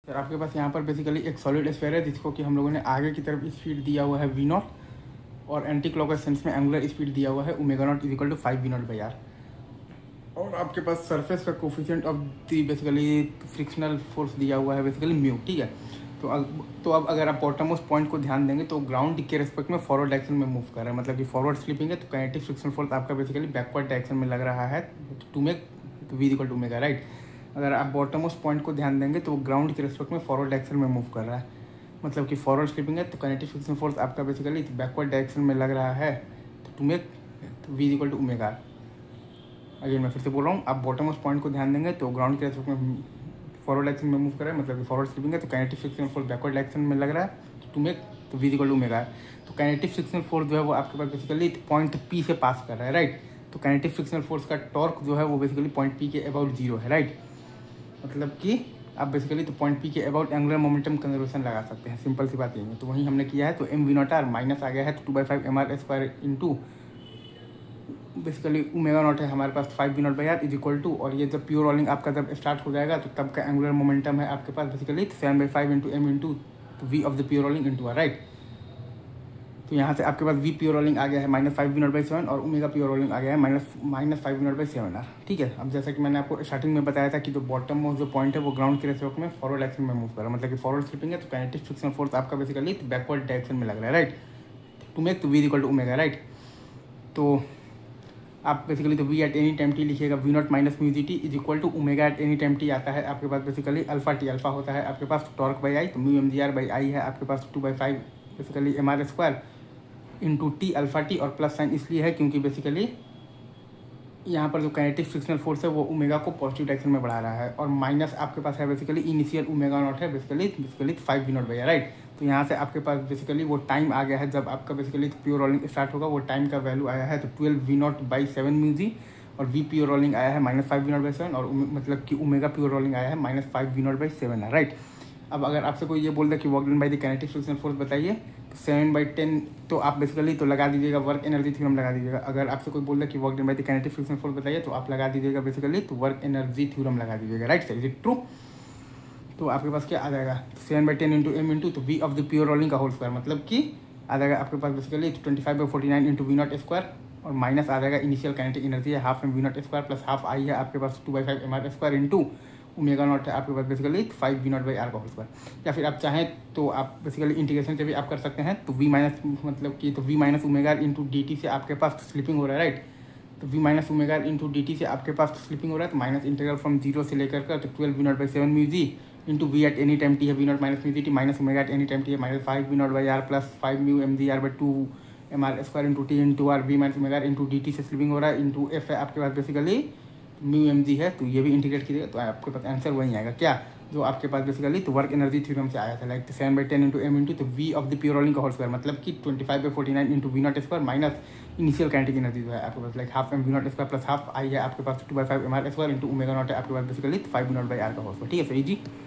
Sir आपके पास यहाँ पर बेसिकली एक सॉलिड स्फीयर है जिसको कि हम लोगों ने आगे की तरफ स्पीड दिया हुआ है v0 और एंटी क्लॉकवाइज सेंस में एंगुलर स्पीड दिया हुआ है ω0 इक्वल टू 5 v0/r। और आपके पास सरफेस का coefficient of the basically frictional force दिया हुआ है बेसिकली म्यू, ठीक है। तो अब अगर आप बॉटम मोस्ट पॉइंट को ध्यान देंगे तो ग्राउंड के रिस्पेक्ट में फॉरवर्ड डायरेक्शन में मूव कर रहा है, मतलब कि फॉरवर्ड स्लिपिंग है तो काइनेटिक फ्रिक्शनल फोर्स आपका बेसिकली बैकवर्ड डायरेक्शन में लग रहा है to make v equal to ω, right. अगर आप बॉटम मोस्ट पॉइंट को ध्यान देंगे तो वो ग्राउंड के रिस्पेक्ट में फॉरवर्ड डायरेक्शन में मूव कर रहा है, मतलब कि फॉरवर्ड स्लिपिंग है तो काइनेटिक फ्रिक्शनल फोर्स आपका बेसिकली बैकवर्ड डायरेक्शन में लग रहा है to make v equal to ω। Again मैं फिर से बोल रहा हूँ, आप बॉटम मोस्ट पॉइंट को ध्यान देंगे तो ग्राउंड के रिस्पेक्ट में फॉरवर्ड डायरेक्शन में मूव कर रहा है, मतलब कि फॉरवर्ड स्लिपिंग है तो kinetic frictional force backward direction में लग रहा है टू मेक तो v इक्वल टू ω। तो काइनेटिक फ्रिक्शनल फोर्स जो है वो आपके पास बेसिकली पॉइंट P से पास कर रहा है, राइट। तो काइनेटिक फ्रिक्शनल फोर्स का टॉर्क जो है वो बेसिकली पॉइंट P के अबाउट 0 है, राइट। मतलब कि आप बेसिकली तो पॉइंट P के अबाउट एंगुलर मोमेंटम कंजर्वेशन लगा सकते हैं, सिंपल सी बात यही है। तो वही हमने किया है, तो mv0r माइनस आ गया है तो 2/5 mr² इंटू बेसिकली ω0 है हमारे पास 5 v0/r इज इक्वल टू, और ये जब प्योर रोलिंग आपका जब स्टार्ट हो जाएगा तो तब का एंगुलर मोमेंटम है आपके पास basically 7/5 into m into v of the pure rolling into r, right. तो यहाँ से आपके पास v प्योर रोलिंग आ गया है -5 v0/7 और ω प्योर रोलिंग आ गया है -5 v0/7r, ठीक है। अब जैसा कि मैंने आपको स्टार्टिंग में बताया था कि जो बॉटम मोस्ट जो पॉइंट है वो ग्राउंड के रेस्पेक्ट में फॉरवर्ड डायरेक्शन में मूव कर रहा है, मतलब कि फॉरवर्ड स्लिपिंग है तो काइनेटिक फ्रिक्शनल फोर्स आपका बेसिकली बैकवर्ड डायरेक्शन में लग रहा है, राइट। टू मेक तो v इक्वल टू ω, राइट। तो आप बेसिकली तो v at any time t लिखिएगा, v0 minus mu gt is equal to ω at any time t आता है आपके पास बेसिकली अल्फा t, अल्फा होता है आपके पास टॉर्क बाई आई, तो म्यू mgr/i है आपके पास 2/5 basically mr² into T alpha T, और प्लस साइन इसलिए है क्योंकि बेसिकली यहाँ पर जो काइनेटिक फ्रिक्शनल फोर्स है वो ω को पॉजिटिव डायरेक्शन में बढ़ा रहा है, और माइनस आपके पास है बेसिकली इनिशियल ω0 है बेसिकली 5 v0/r, राइट। तो यहाँ से आपके पास बेसिकली वो टाइम आ गया है जब आपका बेसिकली प्योर रोलिंग स्टार्ट होगा, वो टाइम का वैल्यू आया है तो 12 v0/7 म्यू जी, और v प्योर रोलिंग आया है -5 v0/7, और मतलब कि ω प्योर रोलिंग आया है -5 v0/7, राइट। अब अगर आपसे कोई ये बोल दे कि work done by the kinetic frictional force बताइए, तो 7/10 तो आप बेसिकली तो लगा दीजिएगा वर्क एनर्जी थ्योरम लगा दीजिएगा। अगर आपसे कोई बोल दे कि work done by the kinetic frictional force बताइए तो आप लगा दीजिएगा बेसिकली तो वर्क एनर्जी थ्योरम लगा दीजिएगा, right sir, is it true. तो आपके पास क्या आ जाएगा 7/10 इंटू m इंटू तो v of the pure rolling का होल स्क्वायर, मतलब कि आ जाएगा आपके पास बेसिकली 25/49 इंटू v0², और माइनस आ जाएगा इनिशियल काइनेटिक एनर्जी है half m v0² plus half I है आपके पास 2/5 mr² इंटू ω0 है आपके पास बेसिकली 5 v0/r का होल स्क्वायर। या फिर आप चाहें तो आप बेसिकली इंटीग्रेशन से भी आप कर सकते हैं, तो v माइनस मतलब कि तो v माइनस ω इंटू dt से आपके पास स्लिपिंग हो रहा है, राइट। तो v माइनस ω इंटू dt से आपके पास स्लिपिंग हो रहा है, तो माइनस इंटीग्रल फ्रॉम 0 से लेकर कर तो 12 v0/7 mu g into v at any time t है v0 minus mu gt minus ω at any time t है -5 v0/r plus 5 mu mgr/2 mr² into t into r v minus ω into dt से slipping हो रहा है into f है आपके पास basically mu mg है, तो ये भी इंटीग्रेट कीजिएगा तो आपके पास आंसर वही आएगा क्या जो आपके पास बेसिकली तो वर्क एनर्जी थ्योरम से आया था, लाइक 7/10 इंटू m इंटू तो v of the pure rolling का होल स्क्वायर, मतलब कि 25/49 इंटू v0² minus initial kinetic energy जो है आपके पास like half m v0² plus half I है आपके पास 2/5 mr² इंटू ω0 है आपके पास बेसिकली 5 v0/r का होल स्क्वायर, ठीक है सर जी।